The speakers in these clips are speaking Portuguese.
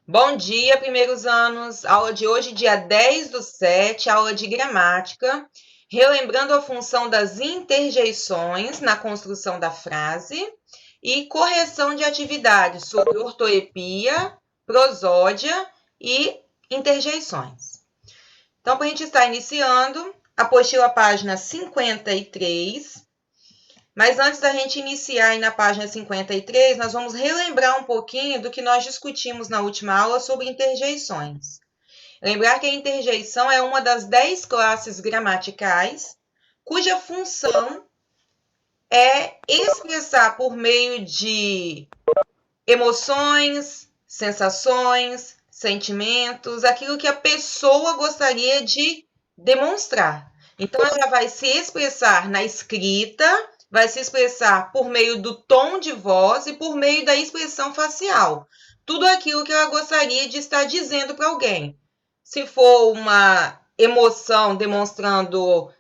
Bom dia, primeiros anos. Aula de hoje, dia 10/7, aula de gramática, relembrando a função das interjeições na construção da frase e correção de atividades sobre ortoepia, prosódia e interjeições. Então, para a gente estar iniciando, apostila página 53. Mas antes da gente iniciar aí na página 53, nós vamos relembrar um pouquinho do que nós discutimos na última aula sobre interjeições. Lembrar que a interjeição é uma das 10 classes gramaticais, cuja função é expressar por meio de emoções, sensações, sentimentos, aquilo que a pessoa gostaria de demonstrar. Então, ela vai se expressar na escrita, vai se expressar por meio do tom de voz e por meio da expressão facial. Tudo aquilo que ela gostaria de estar dizendo para alguém. Se for uma emoção demonstrando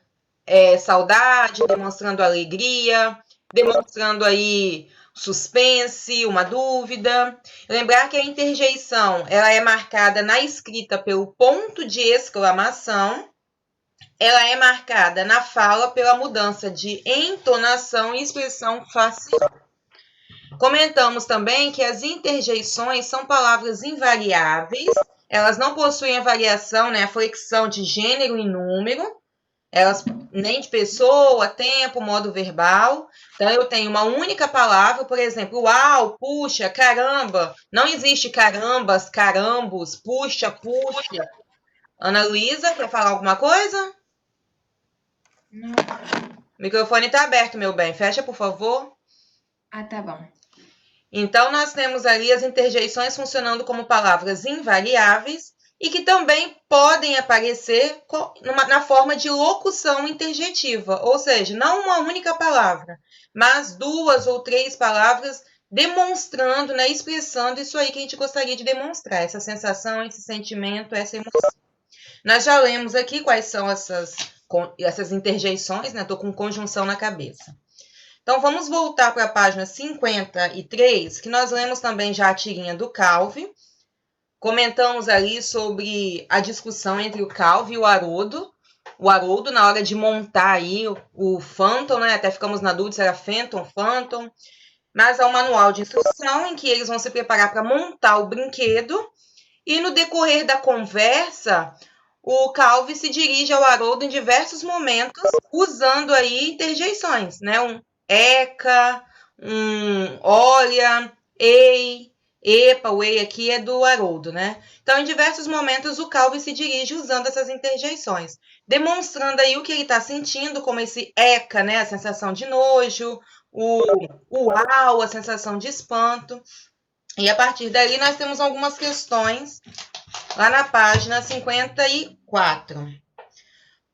saudade, demonstrando alegria, demonstrando aí suspense, uma dúvida. Lembrar que a interjeição ela é marcada na escrita pelo ponto de exclamação, ela é marcada na fala pela mudança de entonação e expressão facial. Comentamos também que as interjeições são palavras invariáveis, elas não possuem a variação, né, a flexão de gênero e número, elas nem de pessoa, tempo, modo verbal. Então, eu tenho uma única palavra, por exemplo, uau, puxa, caramba. Não existe carambas, carambos, puxa, puxa. Ana Luísa, quer falar alguma coisa? Não. O microfone está aberto, meu bem. Fecha, por favor. Ah, tá bom. Então, nós temos ali as interjeições funcionando como palavras invariáveis e que também podem aparecer na forma de locução interjetiva, ou seja, não uma única palavra, mas 2 ou 3 palavras demonstrando, né, expressando isso aí que a gente gostaria de demonstrar, essa sensação, esse sentimento, essa emoção. Nós já lemos aqui quais são essas interjeições, né? Estou com conjunção na cabeça. Então, vamos voltar para a página 53, que nós lemos também já a tirinha do Calvi. Comentamos ali sobre a discussão entre o Calvi e o Haroldo. O Haroldo, na hora de montar aí o Phantom, né? Até ficamos na dúvida se era Phantom. Mas há um manual de instrução em que eles vão se preparar para montar o brinquedo. E no decorrer da conversa, o Calvi se dirige ao Haroldo em diversos momentos, usando aí interjeições, né? Um eca, um olha, ei, epa, o ei aqui é do Haroldo, né? Então, em diversos momentos, o Calvi se dirige usando essas interjeições, demonstrando aí o que ele está sentindo, como esse eca, né? A sensação de nojo, o uau, a sensação de espanto. E a partir dali, nós temos algumas questões lá na página 54.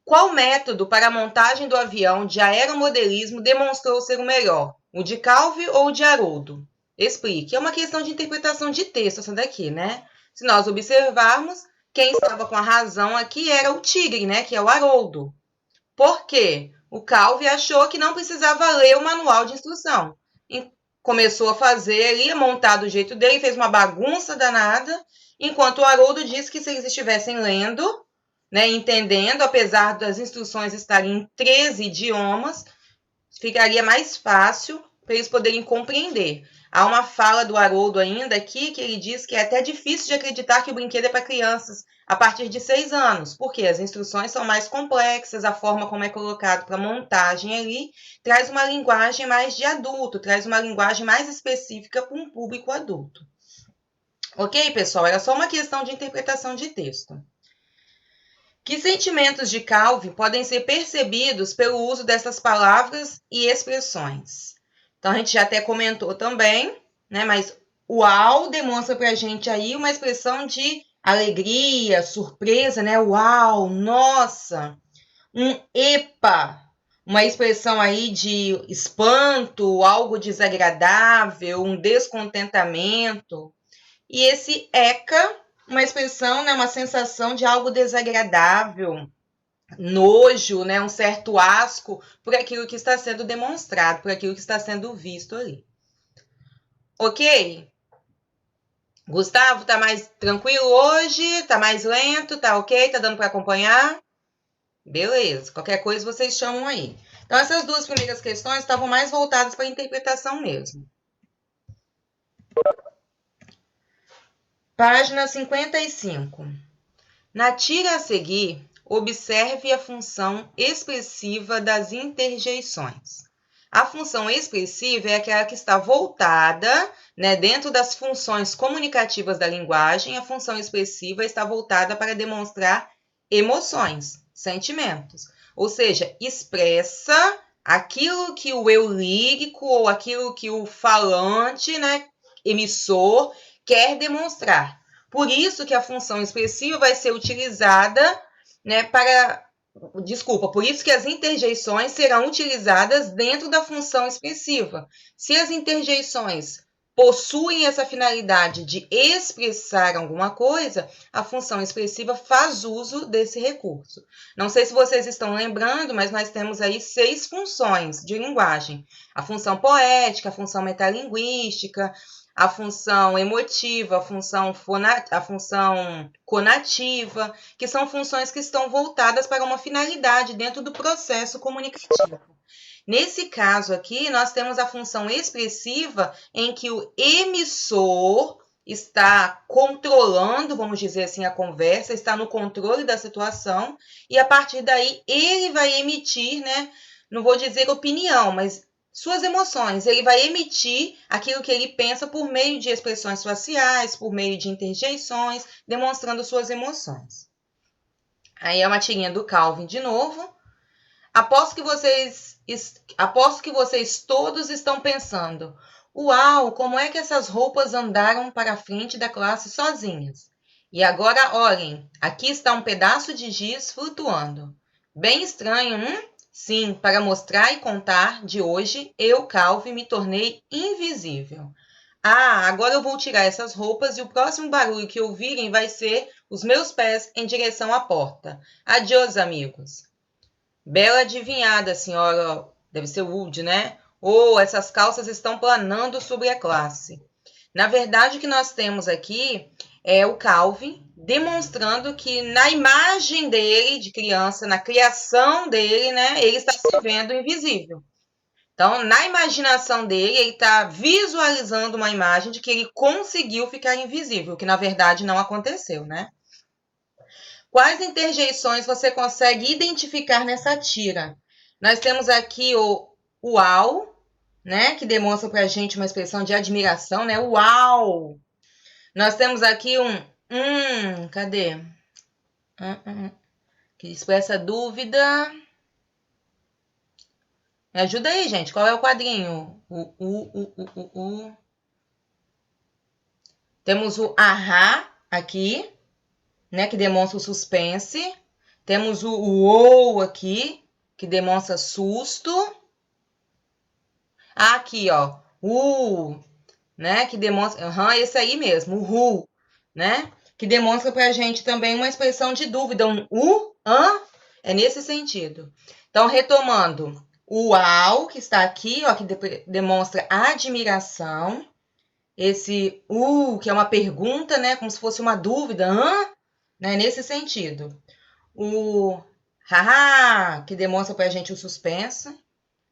Qual método para a montagem do avião de aeromodelismo demonstrou ser o melhor? O de Calvi ou o de Haroldo? Explique. É uma questão de interpretação de texto essa daqui, né? Se nós observarmos, quem estava com a razão aqui era o tigre, né? Que é o Haroldo. Por quê? O Calvi achou que não precisava ler o manual de instrução. Começou a fazer ali, a montar do jeito dele, fez uma bagunça danada, enquanto o Haroldo disse que se eles estivessem lendo, né, entendendo, apesar das instruções estarem em 13 idiomas, ficaria mais fácil para eles poderem compreender. Há uma fala do Haroldo ainda aqui que ele diz que é até difícil de acreditar que o brinquedo é para crianças a partir de 6 anos, porque as instruções são mais complexas, a forma como é colocado para montagem ali traz uma linguagem mais de adulto, traz uma linguagem mais específica para um público adulto. Ok, pessoal? Era só uma questão de interpretação de texto. Que sentimentos de Calvin podem ser percebidos pelo uso dessas palavras e expressões? Então, a gente já até comentou também, né? Mas o uau demonstra para a gente aí uma expressão de alegria, surpresa, né? Uau, nossa! Um epa, uma expressão aí de espanto, algo desagradável, um descontentamento. E esse eca, uma expressão, né, uma sensação de algo desagradável, nojo, né, um certo asco por aquilo que está sendo demonstrado, por aquilo que está sendo visto ali. Ok? Gustavo, tá mais tranquilo hoje? Tá mais lento? Tá ok? Tá dando para acompanhar? Beleza. Qualquer coisa vocês chamam aí. Então, essas duas primeiras questões estavam mais voltadas para a interpretação mesmo. Página 55. Na tira a seguir, observe a função expressiva das interjeições. A função expressiva é aquela que está voltada, né, dentro das funções comunicativas da linguagem, a função expressiva está voltada para demonstrar emoções, sentimentos. Ou seja, expressa aquilo que o eu lírico ou aquilo que o falante, né, emissor, quer demonstrar. Por isso que a função expressiva vai ser utilizada, né, por isso que as interjeições serão utilizadas dentro da função expressiva. Se as interjeições possuem essa finalidade de expressar alguma coisa, a função expressiva faz uso desse recurso. Não sei se vocês estão lembrando, mas nós temos aí 6 funções de linguagem. A função poética, a função metalinguística, a função emotiva, a função conativa, que são funções que estão voltadas para uma finalidade dentro do processo comunicativo. Nesse caso aqui, nós temos a função expressiva em que o emissor está controlando, vamos dizer assim, a conversa, está no controle da situação, e a partir daí ele vai emitir, né? Não vou dizer opinião, mas suas emoções. Ele vai emitir aquilo que ele pensa por meio de expressões faciais, por meio de interjeições, demonstrando suas emoções. Aí é uma tirinha do Calvin de novo. Aposto que vocês todos estão pensando: uau, como é que essas roupas andaram para a frente da classe sozinhas? E agora olhem, aqui está um pedaço de giz flutuando. Bem estranho, Sim, para mostrar e contar de hoje, eu, Calvin, me tornei invisível. Ah, agora eu vou tirar essas roupas e o próximo barulho que ouvirem vai ser os meus pés em direção à porta. Adiós, amigos. Bela adivinhada, senhora. Deve ser Wood, né? Oh, essas calças estão planando sobre a classe. Na verdade, o que nós temos aqui é o Calvin demonstrando que na imagem dele, de criança, na criação dele, né, ele está se vendo invisível. Então, na imaginação dele, ele está visualizando uma imagem de que ele conseguiu ficar invisível, que na verdade não aconteceu, né? Quais interjeições você consegue identificar nessa tira? Nós temos aqui o uau, né, que demonstra para a gente uma expressão de admiração, né? Uau! Nós temos aqui cadê? Que expressa dúvida. Me ajuda aí, gente. Qual é o quadrinho? Temos o ahá aqui, né, que demonstra o suspense. Temos o uou aqui, que demonstra susto. Aqui, ó, né, que demonstra, esse aí mesmo, o né, que demonstra pra gente também uma expressão de dúvida, é nesse sentido. Então, retomando, o uau, que está aqui, ó, que demonstra admiração. Esse que é uma pergunta, né, como se fosse uma dúvida, né, nesse sentido. O haha, que demonstra pra gente o suspense.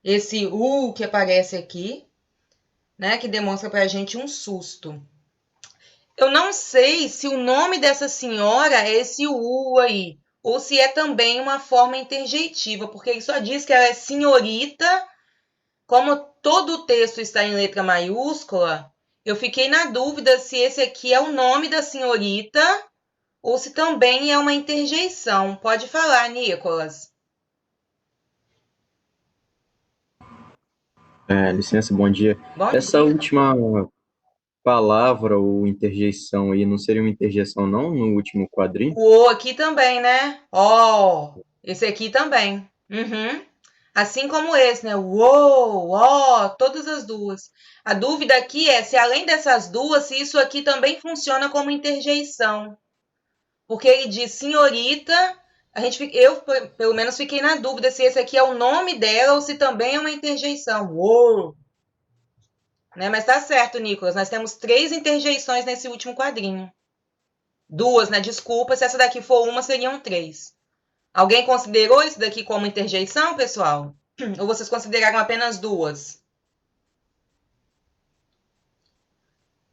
Esse que aparece aqui, né, que demonstra pra gente um susto. Eu não sei se o nome dessa senhora é esse aí, ou se é também uma forma interjeitiva, porque ele só diz que ela é senhorita. Como todo o texto está em letra maiúscula, eu fiquei na dúvida se esse aqui é o nome da senhorita ou se também é uma interjeição. Pode falar, Nicolas. Licença, bom dia. Bom Essa dia. última palavra ou interjeição aí não seria uma interjeição, não, no último quadrinho? O aqui também, né? Esse aqui também. Assim como esse, né? Uou, todas as duas. A dúvida aqui é se além dessas duas, se isso aqui também funciona como interjeição. Porque ele diz senhorita, eu pelo menos fiquei na dúvida se esse aqui é o nome dela ou se também é uma interjeição. Uou! né? Mas tá certo, Nicolas. Nós temos 3 interjeições nesse último quadrinho. 2, né? Desculpa, se essa daqui for uma, seriam 3. Alguém considerou isso daqui como interjeição, pessoal? Ou vocês consideraram apenas 2?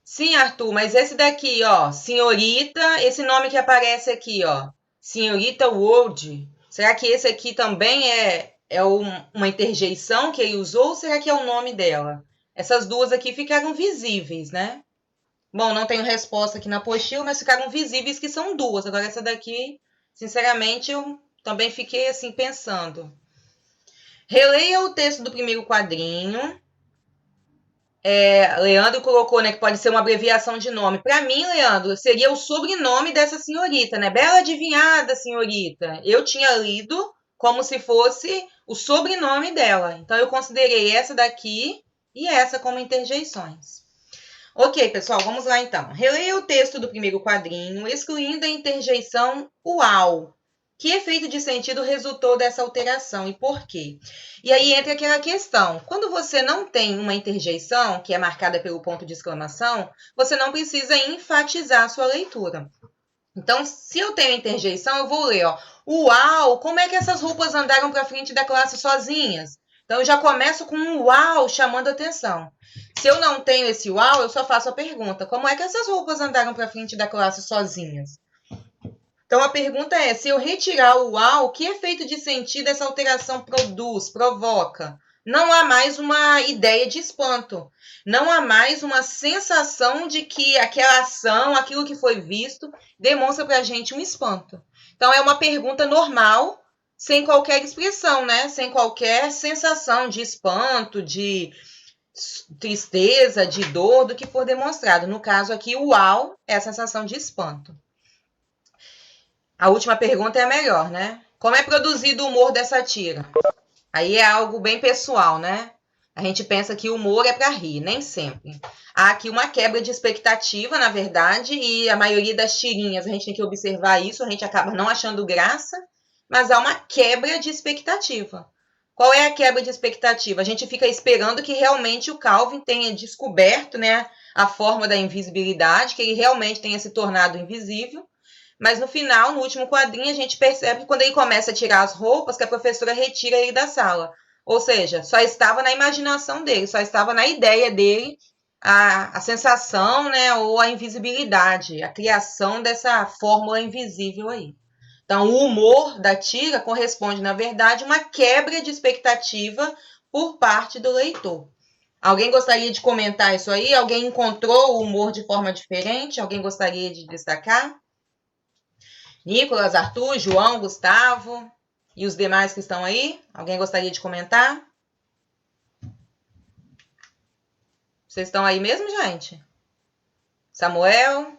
Sim, Arthur, mas esse daqui, ó, senhorita, esse nome que aparece aqui, ó, senhorita World, será que esse aqui também uma interjeição que ele usou ou será que é o nome dela? Essas duas aqui ficaram visíveis, né? Bom, não tenho resposta aqui na apostila, mas ficaram visíveis que são 2. Agora essa daqui, sinceramente, eu também fiquei assim pensando. Releia o texto do primeiro quadrinho. Leandro colocou, né, que pode ser uma abreviação de nome. Para mim, Leandro, seria o sobrenome dessa senhorita, né? Bela adivinhada, senhorita. Eu tinha lido como se fosse o sobrenome dela. Então, eu considerei essa daqui e essa como interjeições. Ok, pessoal, vamos lá então. Releia o texto do primeiro quadrinho, excluindo a interjeição uau. Que efeito de sentido resultou dessa alteração e por quê? E aí entra aquela questão. Quando você não tem uma interjeição, que é marcada pelo ponto de exclamação, você não precisa enfatizar a sua leitura. Então, se eu tenho interjeição, eu vou ler, ó. Uau, como é que essas roupas andaram para frente da classe sozinhas? Então, eu já começo com um uau chamando atenção. Se eu não tenho esse uau, eu só faço a pergunta. Como é que essas roupas andaram para frente da classe sozinhas? Então, a pergunta é, se eu retirar o uau, que efeito de sentido essa alteração produz, provoca? Não há mais uma ideia de espanto. Não há mais uma sensação de que aquela ação, aquilo que foi visto, demonstra para a gente um espanto. Então, é uma pergunta normal, sem qualquer expressão, né? Sem qualquer sensação de espanto, de tristeza, de dor, do que for demonstrado. No caso aqui, o uau é a sensação de espanto. A última pergunta é a melhor, né? Como é produzido o humor dessa tira? Aí é algo bem pessoal, né? A gente pensa que o humor é para rir, nem sempre. Há aqui uma quebra de expectativa, na verdade, e a maioria das tirinhas, a gente tem que observar isso, a gente acaba não achando graça, mas há uma quebra de expectativa. Qual é a quebra de expectativa? A gente fica esperando que realmente o Calvin tenha descoberto, né, a forma da invisibilidade, que ele realmente tenha se tornado invisível, mas no final, no último quadrinho, a gente percebe que quando ele começa a tirar as roupas, que a professora retira ele da sala. Ou seja, só estava na imaginação dele, só estava na ideia dele a sensação, né, ou a invisibilidade, a criação dessa fórmula invisível aí. Então, o humor da tira corresponde, na verdade, a uma quebra de expectativa por parte do leitor. Alguém gostaria de comentar isso aí? Alguém encontrou o humor de forma diferente? Alguém gostaria de destacar? Nicolas, Arthur, João, Gustavo e os demais que estão aí? Alguém gostaria de comentar? Vocês estão aí mesmo, gente? Samuel?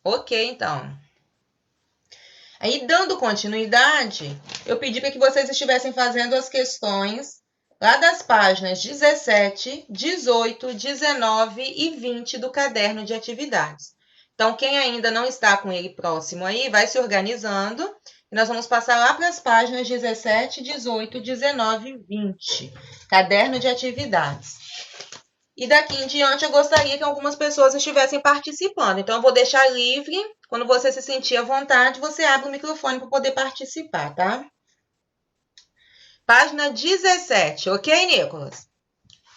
Ok, então. Aí, dando continuidade, eu pedi para que vocês estivessem fazendo as questões lá das páginas 17, 18, 19 e 20 do caderno de atividades. Então, quem ainda não está com ele próximo aí, vai se organizando. E nós vamos passar lá para as páginas 17, 18, 19 e 20. Caderno de atividades. E daqui em diante, eu gostaria que algumas pessoas estivessem participando. Então, eu vou deixar livre. Quando você se sentir à vontade, você abre o microfone para poder participar, tá? Página 17, ok, Nicolas?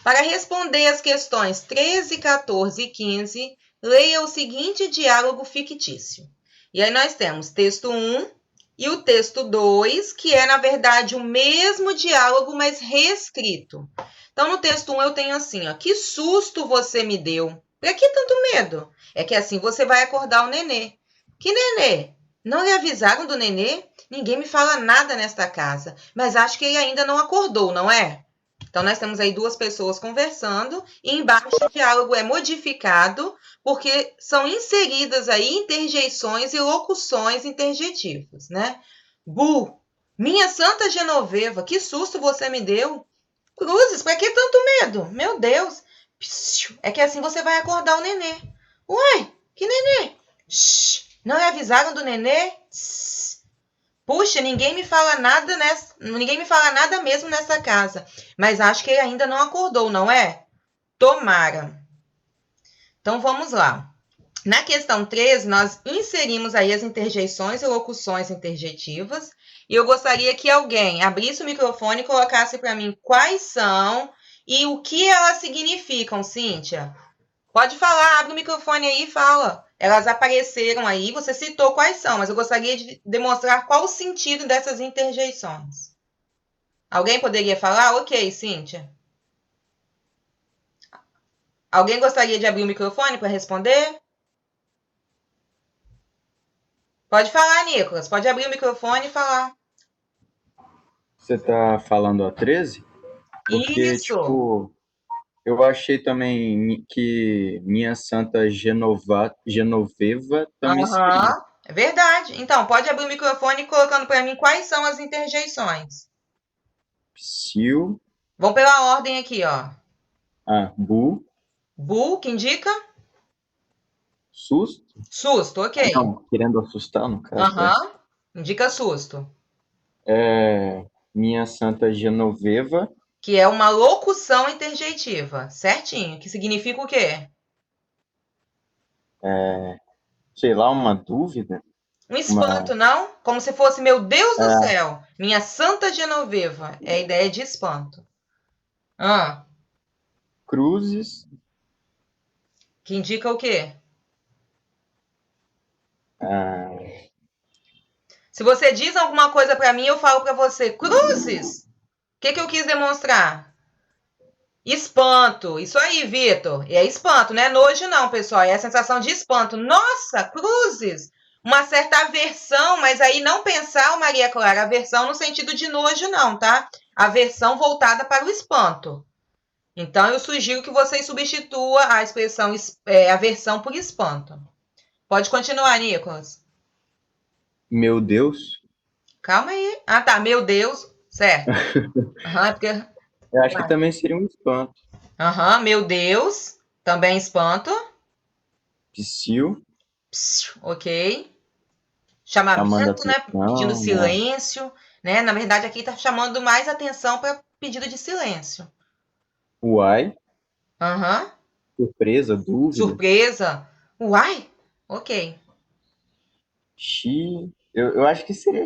Para responder as questões 13, 14 e 15, leia o seguinte diálogo fictício. E aí nós temos texto 1 e o texto 2, que é, na verdade, o mesmo diálogo, mas reescrito. Então, no texto 1 eu tenho assim, ó, que susto você me deu. Pra que tanto medo? É que assim você vai acordar o nenê. Que nenê? Não lhe avisaram do nenê? Ninguém me fala nada nesta casa, mas acho que ele ainda não acordou, não é? Então, nós temos aí duas pessoas conversando e embaixo o diálogo é modificado porque são inseridas aí interjeições e locuções interjetivas, né? Bu, minha santa Genoveva, que susto você me deu. Cruzes, pra que tanto medo? Meu Deus. É que assim você vai acordar o nenê. Uai, que nenê? Shhh, não lhe avisaram do nenê? Shhh. Puxa, ninguém me fala nada mesmo nessa casa. Mas acho que ele ainda não acordou, não é? Tomara. Então vamos lá. Na questão 13, nós inserimos aí as interjeições e locuções interjetivas. E eu gostaria que alguém abrisse o microfone e colocasse para mim quais são e o que elas significam, Cíntia. Pode falar, abre o microfone aí e fala. Elas apareceram aí, você citou quais são, mas eu gostaria de demonstrar qual o sentido dessas interjeições. Alguém poderia falar? Ok, Cíntia. Alguém gostaria de abrir o microfone para responder? Pode falar, Nicolas. Pode abrir o microfone e falar. Você tá falando a 13? Porque, Isso. eu achei também que minha Santa Genoveva também seria. Aham. É verdade. Então, pode abrir o microfone colocando para mim quais são as interjeições. Psil, Vamos pela ordem aqui, ó. Bu, Bu, que indica? Susto. Susto, ok. Não, querendo assustar, no caso, né? Aham. Indica susto. Minha Santa Genoveva, Que é uma locução interjeitiva. Certinho. Que significa o quê? sei lá, uma dúvida, Um uma espanto, não? Como se fosse, meu Deus do céu, minha Santa Genoveva. É a ideia de espanto. Cruzes, Que indica o quê? Se você diz alguma coisa para mim, eu falo para você, cruzes. O que eu quis demonstrar? Espanto. Isso aí, Vitor. É espanto, não é nojo não, pessoal. É a sensação de espanto. Nossa, cruzes. Uma certa aversão, mas aí não pensar, Maria Clara, aversão no sentido de nojo não, tá? Aversão voltada para o espanto. Então, eu sugiro que vocês substitua a expressão aversão por espanto. Pode continuar, Nicolas. meu Deus. Calma aí. Ah, tá. Meu Deus. Certo. Aham, porque... Eu acho que também seria um espanto. Aham, meu Deus. Também espanto. Psil, Ok. chamando Chamamento, né? Pedindo atenção, né? silêncio, né? Na verdade, aqui tá chamando mais atenção para pedido de silêncio. Uai, Aham. surpresa, dúvida. Surpresa. Uai. Ok. Eu acho que seria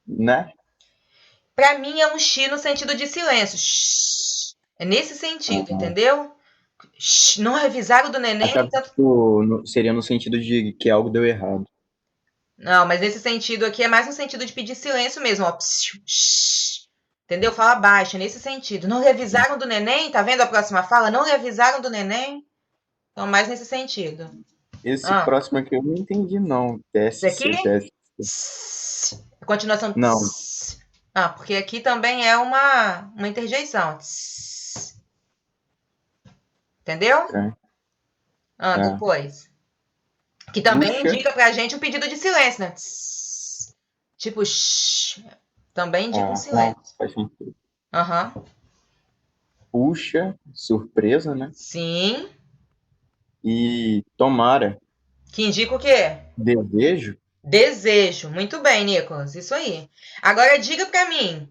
né? Para mim é um xi no sentido de silêncio. Shhh. É nesse sentido, entendeu? Shhh. Não revisaram do neném, Achava que tanto... seria no sentido de que algo deu errado. Não, mas nesse sentido aqui é mais no sentido de pedir silêncio mesmo, ó. Psiu, shhh. Entendeu? Fala baixo, nesse sentido. Não revisaram do neném? Tá vendo a próxima fala? Não revisaram do neném? Então, mais nesse sentido. Esse próximo aqui eu não entendi, não. Esse aqui? TSC, TSC. Tss. A continuação. Não, Tss. Porque aqui também é uma interjeição. Tss. Entendeu? é. Depois. Que também Puxa, indica pra gente o pedido de silêncio, né? Tss. Tipo, shh. Também indica um silêncio. faz sentido. Aham. Puxa, surpresa, né? Sim. E tomara, Que indica o quê? desejo. Desejo. Muito bem, Nicolas. Isso aí. Agora diga pra mim.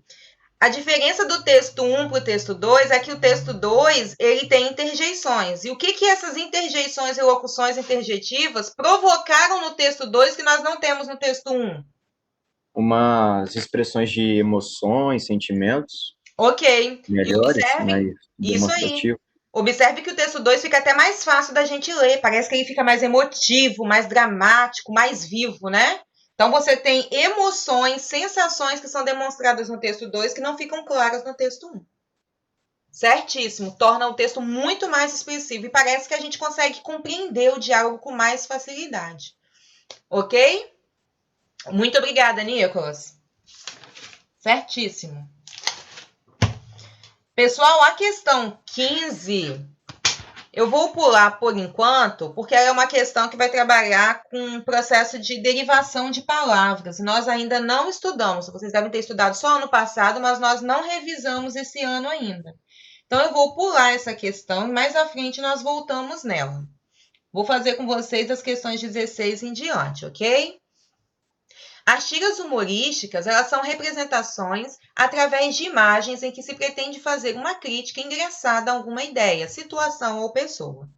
A diferença do texto 1 para o texto 2 é que o texto 2 ele tem interjeições. E o que essas interjeições e locuções interjetivas provocaram no texto 2 que nós não temos no texto 1? Umas expressões de emoções, sentimentos Ok. E melhores, observe mais isso aí. demonstrativos. Observe que o texto 2 fica até mais fácil da gente ler. Parece que ele fica mais emotivo, mais dramático, mais vivo, né? Então você tem emoções, sensações que são demonstradas no texto 2 que não ficam claras no texto 1. Certíssimo. Torna o texto muito mais expressivo e parece que a gente consegue compreender o diálogo com mais facilidade. Ok? Muito obrigada, Nicolas. Certíssimo. Pessoal, a questão 15, eu vou pular por enquanto, porque ela é uma questão que vai trabalhar com um processo de derivação de palavras. Nós ainda não estudamos. Vocês devem ter estudado só ano passado, mas nós não revisamos esse ano ainda. Então, eu vou pular essa questão e mais à frente nós voltamos nela. Vou fazer com vocês as questões 16 em diante, ok? As tiras humorísticas, elas são representações através de imagens em que se pretende fazer uma crítica engraçada a alguma ideia, situação ou pessoa.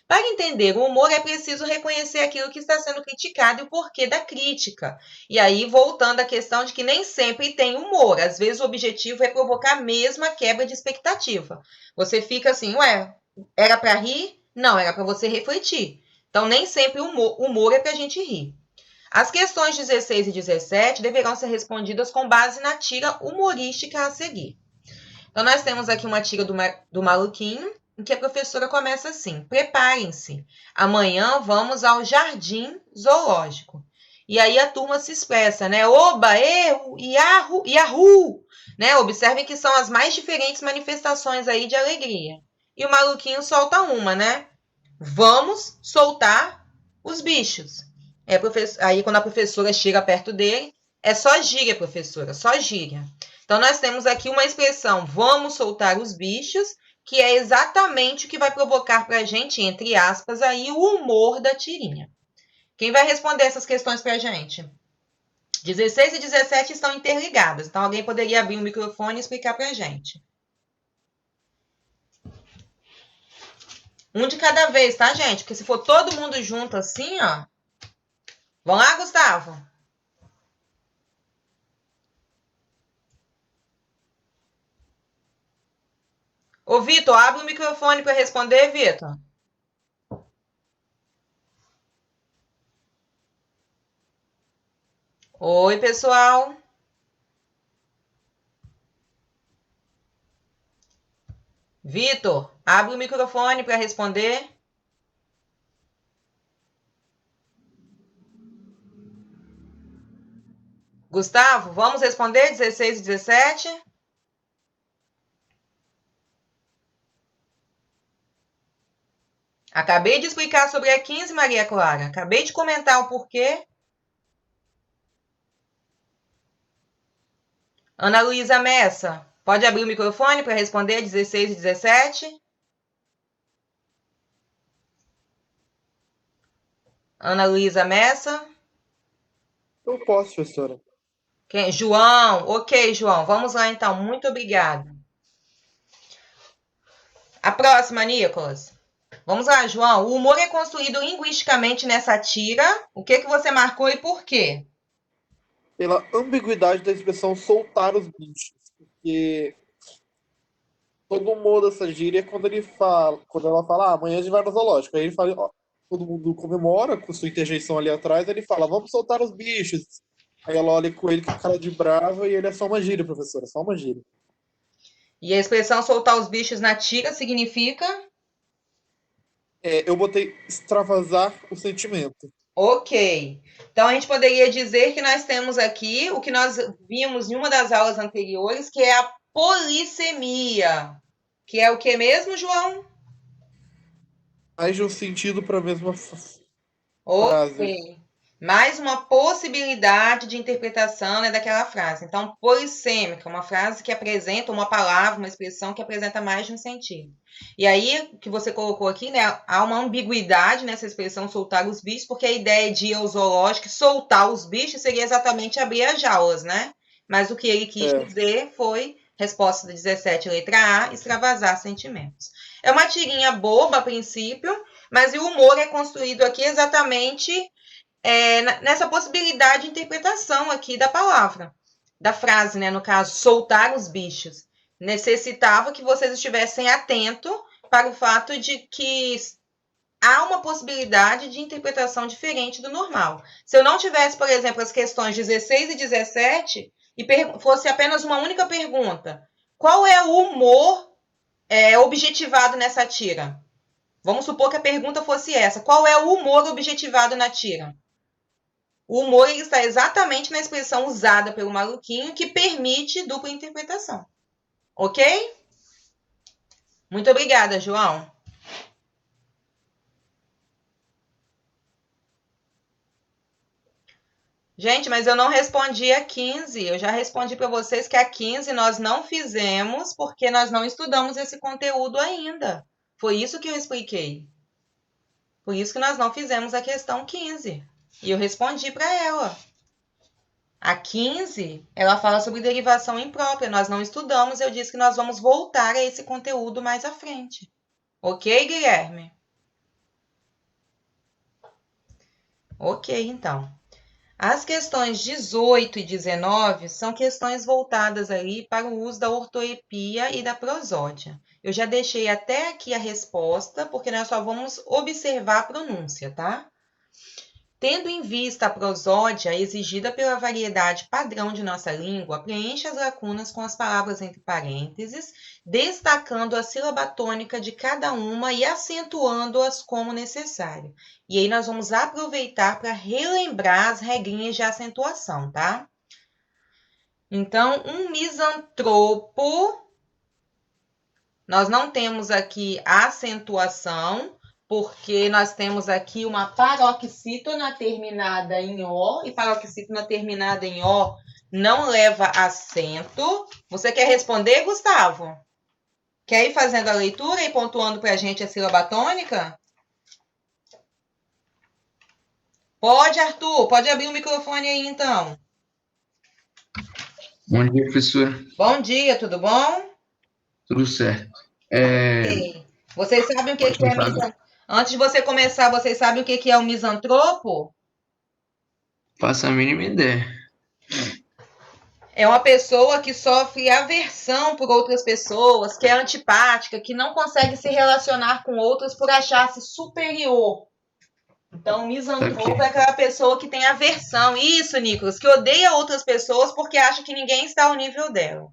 Para entender o humor, é preciso reconhecer aquilo que está sendo criticado e o porquê da crítica. E aí, voltando à questão de que nem sempre tem humor. Às vezes, o objetivo é provocar mesmo a quebra de expectativa. Você fica assim, ué, era para rir? Não, era para você refletir. Então, nem sempre o humor é para a gente rir. As questões 16 e 17 deverão ser respondidas com base na tira humorística a seguir. Então, nós temos aqui uma tira do Maluquinho, em que a professora começa assim: preparem-se, amanhã vamos ao jardim zoológico. E aí a turma se expressa, né? Oba, eu, iarru, iarru, né? Observem que são as mais diferentes manifestações aí de alegria. E o Maluquinho solta uma, né? Vamos soltar os bichos. Aí, quando a professora chega perto dele, é só gíria, professora, só gíria. Então, nós temos aqui uma expressão, vamos soltar os bichos, que é exatamente o que vai provocar para a gente, entre aspas, aí, o humor da tirinha. Quem vai responder essas questões para a gente? 16 e 17 estão interligadas, então alguém poderia abrir o microfone e explicar para a gente. Um de cada vez, tá, gente? Porque se for todo mundo junto assim, ó. Vamos lá, Gustavo? Ô, Vitor, abre o microfone para responder, Vitor. Oi, pessoal. Vitor, abre o microfone para responder. Gustavo, vamos responder 16 e 17? Acabei de explicar sobre a 15, Maria Clara. Acabei de comentar o porquê. Ana Luísa Messa, pode abrir o microfone para responder 16 e 17? Ana Luísa Messa. Eu posso, professora. Quem? João. Ok, João. Vamos lá, então. Muito obrigada. A próxima, Nicolas. Vamos lá, João. O humor é construído linguisticamente nessa tira. O que você marcou e por quê? Pela ambiguidade da expressão soltar os bichos. Porque todo humor dessa gíria é quando ela fala, amanhã a gente vai no zoológico. Aí ele fala, ó, todo mundo comemora com sua interjeição ali atrás, ele fala, vamos soltar os bichos. Aí ela olha com ele com a cara de brava e ele é só uma gíria, professora, só uma gíria. E a expressão soltar os bichos na tira significa? Eu botei extravasar o sentimento. Ok. Então, a gente poderia dizer que nós temos aqui o que nós vimos em uma das aulas anteriores, que é a polissemia. Que é o que mesmo, João? Mais de um sentido para a mesma frase. Ok. Mais uma possibilidade de interpretação, né, daquela frase. Então, polissêmica, uma frase que apresenta uma palavra, uma expressão que apresenta mais de um sentido. E aí, o que você colocou aqui, né, há uma ambiguidade nessa expressão soltar os bichos, porque a ideia de ir ao zoológico, soltar os bichos, seria exatamente abrir as jaulas, né? Mas o que ele quis dizer foi, resposta do 17, letra A, extravasar sentimentos. É uma tirinha boba a princípio, mas o humor é construído aqui exatamente nessa possibilidade de interpretação aqui da palavra, da frase, né? No caso, soltar os bichos. Necessitava que vocês estivessem atentos para o fato de que há uma possibilidade de interpretação diferente do normal. Se eu não tivesse, por exemplo, as questões 16 e 17 e fosse apenas uma única pergunta, qual é o humor objetivado nessa tira? Vamos supor que a pergunta fosse essa: qual é o humor objetivado na tira? O humor está exatamente na expressão usada pelo Maluquinho que permite dupla interpretação. Ok? Muito obrigada, João. Gente, mas eu não respondi a 15. Eu já respondi para vocês que a 15 nós não fizemos porque nós não estudamos esse conteúdo ainda. Foi isso que eu expliquei. Por isso que nós não fizemos a questão 15. E eu respondi para ela. A 15, ela fala sobre derivação imprópria. Nós não estudamos, eu disse que nós vamos voltar a esse conteúdo mais à frente. Ok, Guilherme? Ok, então. As questões 18 e 19 são questões voltadas ali para o uso da ortoepia e da prosódia. Eu já deixei até aqui a resposta, porque nós só vamos observar a pronúncia, tá? Tendo em vista a prosódia exigida pela variedade padrão de nossa língua, preencha as lacunas com as palavras entre parênteses, destacando a sílaba tônica de cada uma e acentuando-as como necessário. E aí nós vamos aproveitar para relembrar as regrinhas de acentuação, tá? Então, um misantropo, nós não temos aqui acentuação, porque nós temos aqui uma paroxítona terminada em O, e paroxítona terminada em O não leva acento. Você quer responder, Gustavo? Quer ir fazendo a leitura e pontuando para a gente a sílaba tônica? Pode, Arthur. Pode abrir o microfone aí, então. Bom dia, professor. Bom dia, tudo bom? Tudo certo. Ok. Vocês sabem o que é misantropo? Antes de você começar, vocês sabem o que é o misantropo? Faço a mínima ideia. É uma pessoa que sofre aversão por outras pessoas, que é antipática, que não consegue se relacionar com outras por achar-se superior. Então, o misantropo é aquela pessoa que tem aversão. Isso, Nicolas, que odeia outras pessoas porque acha que ninguém está ao nível dela.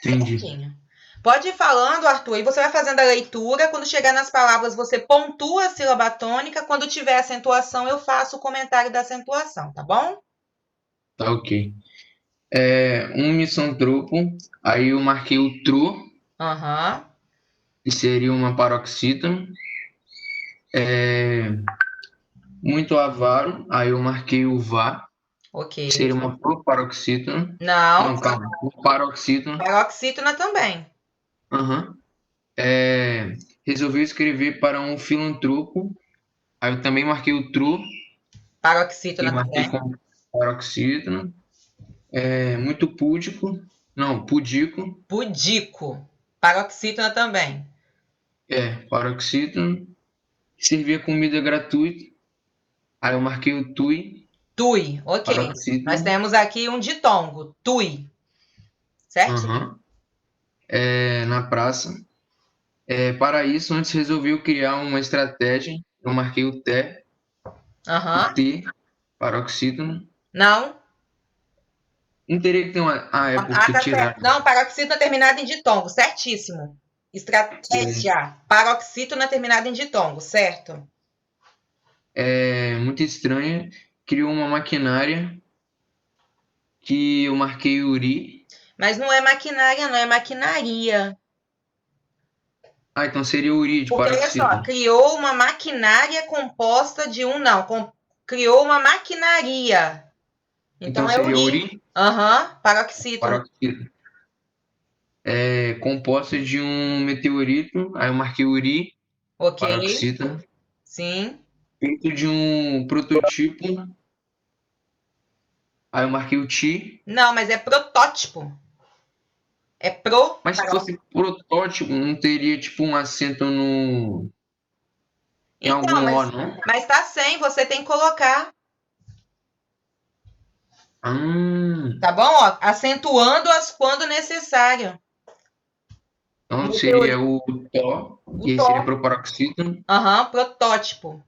Entendi. Certinho. Pode ir falando, Arthur, e você vai fazendo a leitura. Quando chegar nas palavras, você pontua a sílaba tônica. Quando tiver acentuação, eu faço o comentário da acentuação, tá bom? Tá ok. Um misantropo, aí eu marquei o tru, que seria uma paroxítona. Muito avaro, aí eu marquei o vá, Ok. que seria uma proparoxítona. Não, calma, paroxítona. paroxítona também. Resolvi escrever para um filantropo, aí eu também marquei o tru, Paroxítona e marquei também. com paroxítona. Muito pudico. Pudico. Paroxítona também. Paroxítona. Servia comida gratuita. Aí eu marquei o tui. Tui, ok. Paroxítona. Nós temos aqui um ditongo. Tui. Certo? Na praça. Para isso, antes resolvi criar uma estratégia. Eu marquei o té. O T. Paroxítona. Não. Não teria que ter uma... porque tá tiraram. certo. Não, paroxítona terminada em ditongo. Certíssimo. Estratégia. Paroxítona terminada em ditongo. Certo. Muito estranha. Criou uma maquinária que eu marquei Uri. Mas não é maquinária, não. É maquinaria. Então seria Uri de Porque, olha só, criou uma maquinária composta de um... Não, criou uma maquinaria. Então é seria Uri. Paroxítona. Composta de um meteorito, aí eu marquei Uri. Ok. Paroxítona. Sim. Feito de um prototipo, aí eu marquei o Ti. Não, mas é protótipo. Mas se fosse protótipo, não teria tipo um acento no... em algum O, não? Mas tá sem, você tem que colocar. Tá bom? Ó, acentuando-as quando necessário. Então seria o Tó, e aí seria proparoxítona. Protótipo.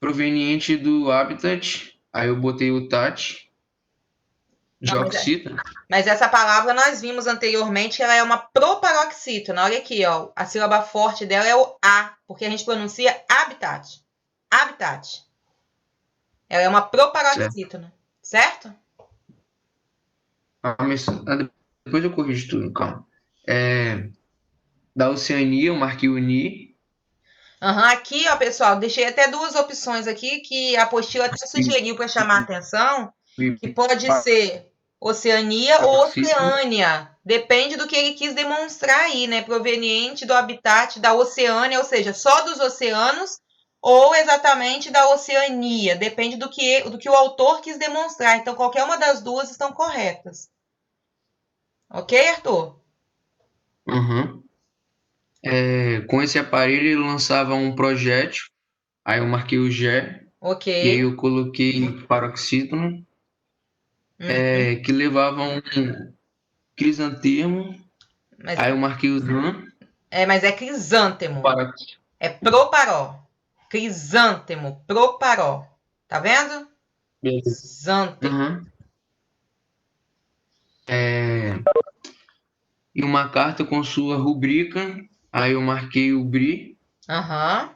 Proveniente do habitat, aí eu botei o Tat. Dioxítona. Mas essa palavra nós vimos anteriormente que ela é uma proparoxítona. Olha aqui, ó. A sílaba forte dela é o A, porque a gente pronuncia habitat. Habitat. Ela é uma proparoxítona. Certo? Mas depois eu corrijo tudo, calma. Da Oceania, eu marquei o Ni. Aqui, ó, pessoal, deixei até duas opções aqui que a apostila até sugeriu para chamar a atenção, que pode ser Oceania ou Oceânia. Depende do que ele quis demonstrar aí, né? Proveniente do habitat da Oceânia, ou seja, só dos oceanos ou exatamente da Oceania. Depende do que o autor quis demonstrar. Então, qualquer uma das duas estão corretas. Ok, Arthur? Uhum. Com esse aparelho ele lançava um projétil, aí eu marquei o G, Ok. e aí eu coloquei paroxítono, que levava um crisantemo, Mas, aí eu marquei o ZAN, mas é crisântemo. paroxítono. É proparó. Crisântemo, proparó. Tá vendo? Crisântemo. Uhum. E uma carta com sua rubrica, aí eu marquei o BRI, Aham.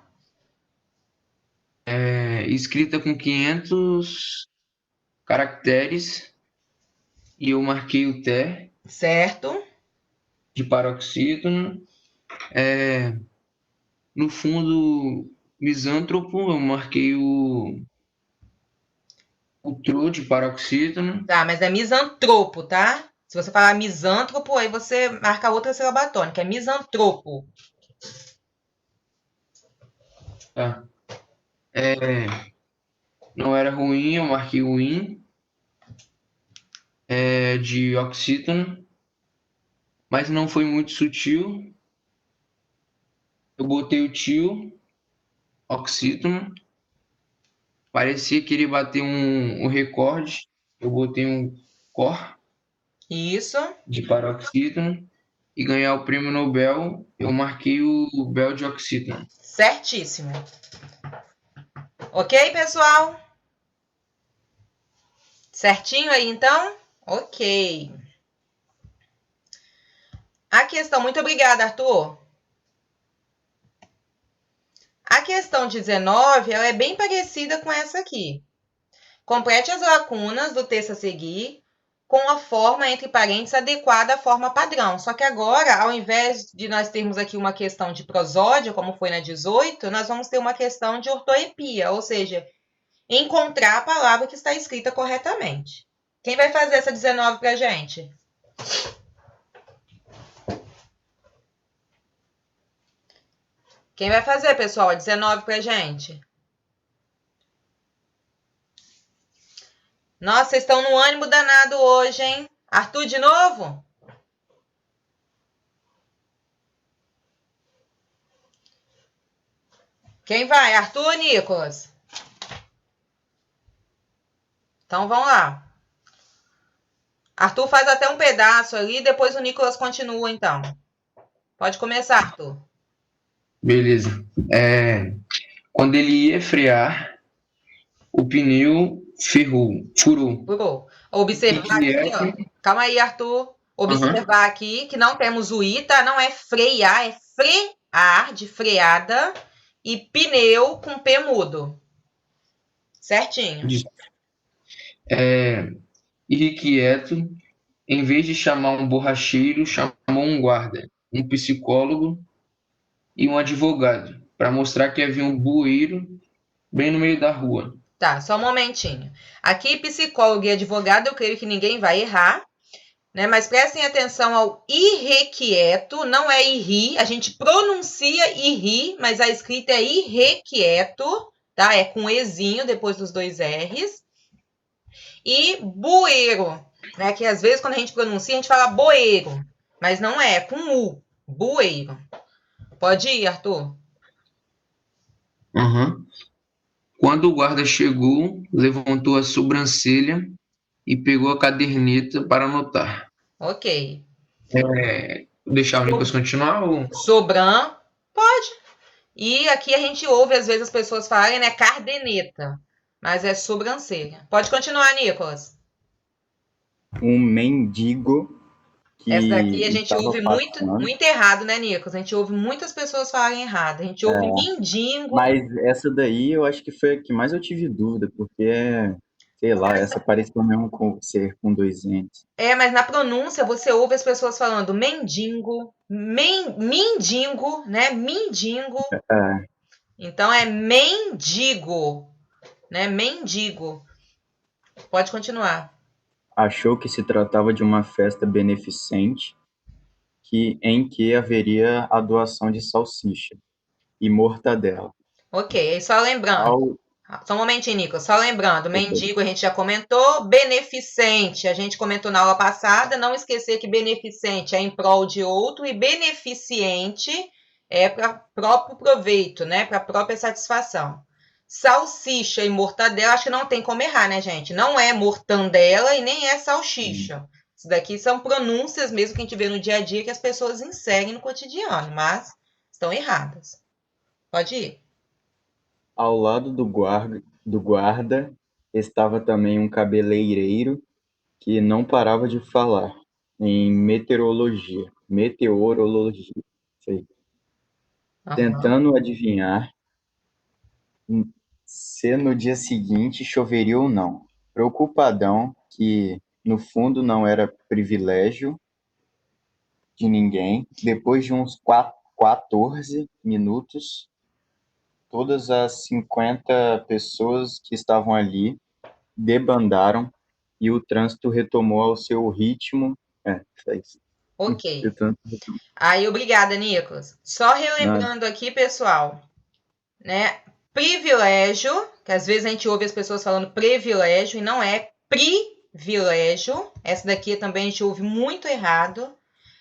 escrita com 500 caracteres, e eu marquei o TE Certo. de paroxítono. No fundo, misântropo, eu marquei o TRO de paroxítono. Tá, mas é misantropo, tá? Se você falar misântropo, aí você marca outra sílaba tônica. É misantropo. Tá? Não era ruim, eu marquei o IN de oxítono, mas não foi muito sutil. Eu botei o tio, oxítono, parecia que ele bateu um recorde. Eu botei um COR Isso. de paroxítono e ganhar o prêmio Nobel, eu marquei o Bell de oxítono. Certíssimo. Ok, pessoal? Certinho aí, então? Ok. A questão... Muito obrigada, Arthur. A questão 19, ela é bem parecida com essa aqui. Complete as lacunas do texto a seguir com a forma entre parênteses adequada à forma padrão. Só que agora, ao invés de nós termos aqui uma questão de prosódia, como foi na 18, nós vamos ter uma questão de ortoepia, ou seja, encontrar a palavra que está escrita corretamente. Quem vai fazer essa 19 pra gente? Quem vai fazer, pessoal, a 19 pra gente? Nossa, vocês estão no ânimo danado hoje, hein? Arthur, de novo? Quem vai? Arthur ou Nicolas? Então, vamos lá. Arthur faz até um pedaço ali, depois o Nicolas continua, então. Pode começar, Arthur. Beleza. Quando ele ia frear, o pneu furou. Furou. Observar aqui, ó. Calma aí, Arthur. Observar aqui que não temos o I, tá? Não é frear, é frear, de freada. E pneu com P mudo. Certinho. Irrequieto, em vez de chamar um borracheiro, chamou um guarda, um psicólogo e um advogado, para mostrar que havia um bueiro bem no meio da rua. Tá, só um momentinho. Aqui, psicólogo e advogado, eu creio que ninguém vai errar, né? Mas prestem atenção ao irrequieto, não é irri, a gente pronuncia irri, mas a escrita é irrequieto, tá? É com ezinho depois dos dois R's. E bueiro, né? Que às vezes quando a gente pronuncia, a gente fala boeiro, mas não é com U, bueiro. Pode ir, Arthur. Quando o guarda chegou, levantou a sobrancelha e pegou a caderneta para anotar. Ok. Deixar o Nicolas continuar? Ou... Sobran, pode. E aqui a gente ouve, às vezes, as pessoas falarem, né, cardeneta. Mas é sobrancelha. Pode continuar, Nicolas. Um mendigo que Essa daqui a gente estava ouve passando. muito errado, né, Nicolas? A gente ouve muitas pessoas falarem errado. A gente ouve mendigo. Mas essa daí eu acho que foi a que mais eu tive dúvida, porque, sei lá, essa pareceu mesmo ser com dois entes. Mas na pronúncia você ouve as pessoas falando mendigo, mindingo, né? Mindingo. Então é mendigo, né? Mendigo. Pode continuar. Achou que se tratava de uma festa beneficente em que haveria a doação de salsicha e mortadela. Ok, aí só lembrando. Ao... Só um momentinho, Nico. Só lembrando, Tudo bem. mendigo a gente já comentou, beneficente a gente comentou na aula passada, não esquecer que beneficente é em prol de outro e beneficiente é para próprio proveito, né? Para própria satisfação. Salsicha e mortadela, acho que não tem como errar, né, gente? Não é mortandela e nem é salsicha. Isso daqui são pronúncias mesmo que a gente vê no dia a dia que as pessoas inserem no cotidiano, mas estão erradas. Pode ir. Ao lado do guarda estava também um cabeleireiro que não parava de falar em meteorologia, isso aí, Aham. tentando adivinhar se no dia seguinte choveria ou não. Preocupadão que, no fundo, não era privilégio de ninguém, depois de uns 14 minutos, todas as 50 pessoas que estavam ali debandaram e o trânsito retomou ao seu ritmo. Só isso. E Ok. o trânsito retomou. Aí, obrigada, Nicolas. Só Nada. relembrando aqui, pessoal, né? Privilégio, que às vezes a gente ouve as pessoas falando privilégio e não é privilégio. Essa daqui também a gente ouve muito errado.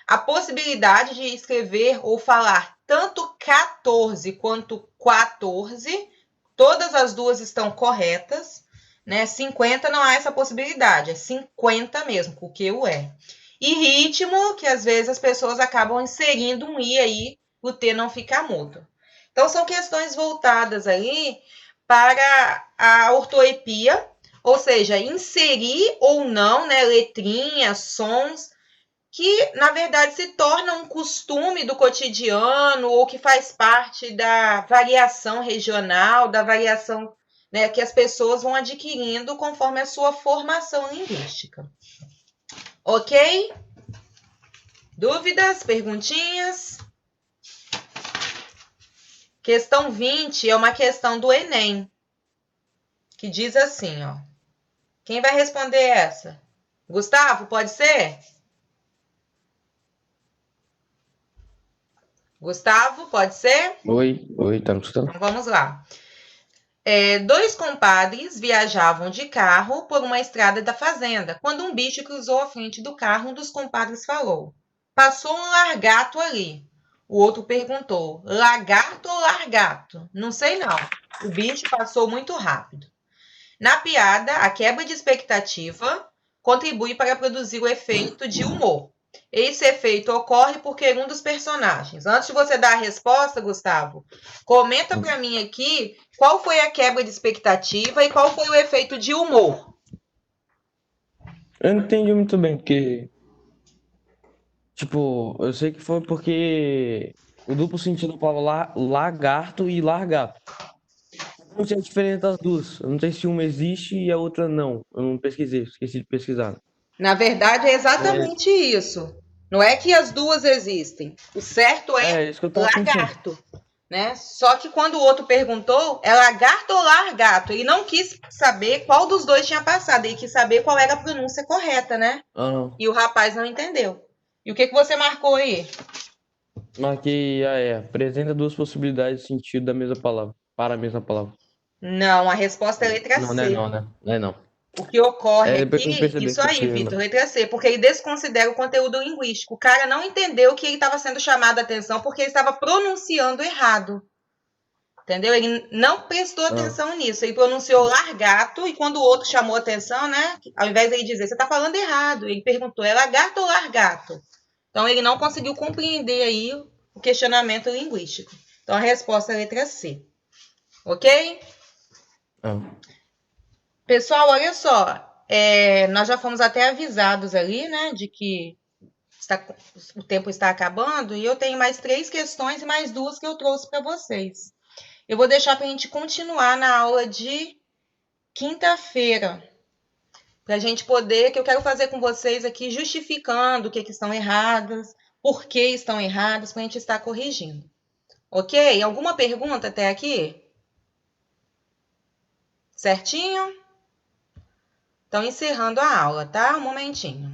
A possibilidade de escrever ou falar tanto 14 quanto 14, todas as duas estão corretas, né? 50 não há essa possibilidade, é 50 mesmo, porque o é. E ritmo, que às vezes as pessoas acabam inserindo um i aí, o t não ficar mudo. Então, são questões voltadas aí para a ortoepia, ou seja, inserir ou não, né, letrinhas, sons, que na verdade se torna um costume do cotidiano ou que faz parte da variação regional, da variação, né, que as pessoas vão adquirindo conforme a sua formação linguística. Ok? Dúvidas? Perguntinhas? Questão 20 é uma questão do Enem, que diz assim, ó. Quem vai responder essa? Gustavo, pode ser? Gustavo, pode ser? Oi, tá me escutando? Então vamos lá. Dois compadres viajavam de carro por uma estrada da fazenda, quando um bicho cruzou à frente do carro. Um dos compadres falou: "Passou um largato ali." O outro perguntou: "Lagarto ou largato?" "Não sei não. O bicho passou muito rápido." Na piada, a quebra de expectativa contribui para produzir o efeito de humor. Esse efeito ocorre porque um dos personagens. Antes de você dar a resposta, Gustavo, comenta para mim aqui qual foi a quebra de expectativa e qual foi o efeito de humor. Eu não entendi muito bem, porque, tipo, eu sei que foi porque o duplo sentido da palavra lagarto e largato. Eu não sei a diferença das duas. Eu não sei se uma existe e a outra não. Eu não pesquisei, esqueci de pesquisar. Na verdade, é exatamente isso. Não é que as duas existem. O certo é É isso que eu tava pensando. lagarto. Né? Só que quando o outro perguntou, é lagarto ou largato? Ele não quis saber qual dos dois tinha passado, ele quis saber qual era a pronúncia correta, né? Aham. E o rapaz não entendeu. E o que você marcou aí? Marquei, apresenta duas possibilidades de sentido da mesma palavra, para a mesma palavra. Não, a resposta é letra Não, não é C. não, né? Não é não. O que ocorre Depois que eu aqui, percebi isso que eu aí, fui Vitor, lembrar. letra C, porque ele desconsidera o conteúdo linguístico. O cara não entendeu que ele estava sendo chamado a atenção porque ele estava pronunciando errado. Entendeu? Ele não prestou atenção nisso. Ele pronunciou largato e quando o outro chamou atenção, né? Ao invés de ele dizer, você está falando errado, ele perguntou, é lagarto ou largato? Então, ele não conseguiu compreender aí o questionamento linguístico. Então, a resposta é a letra C. Ok? Ah. Pessoal, olha só. Nós já fomos até avisados ali, né? De que o tempo está acabando. E eu tenho mais 3 questões e mais 2 que eu trouxe para vocês. Eu vou deixar para a gente continuar na aula de quinta-feira. Para a gente poder, que eu quero fazer com vocês aqui, justificando o que estão erradas, por que estão erradas, para a gente estar corrigindo. Ok? Alguma pergunta até aqui? Certinho? Então, encerrando a aula, tá? Um momentinho.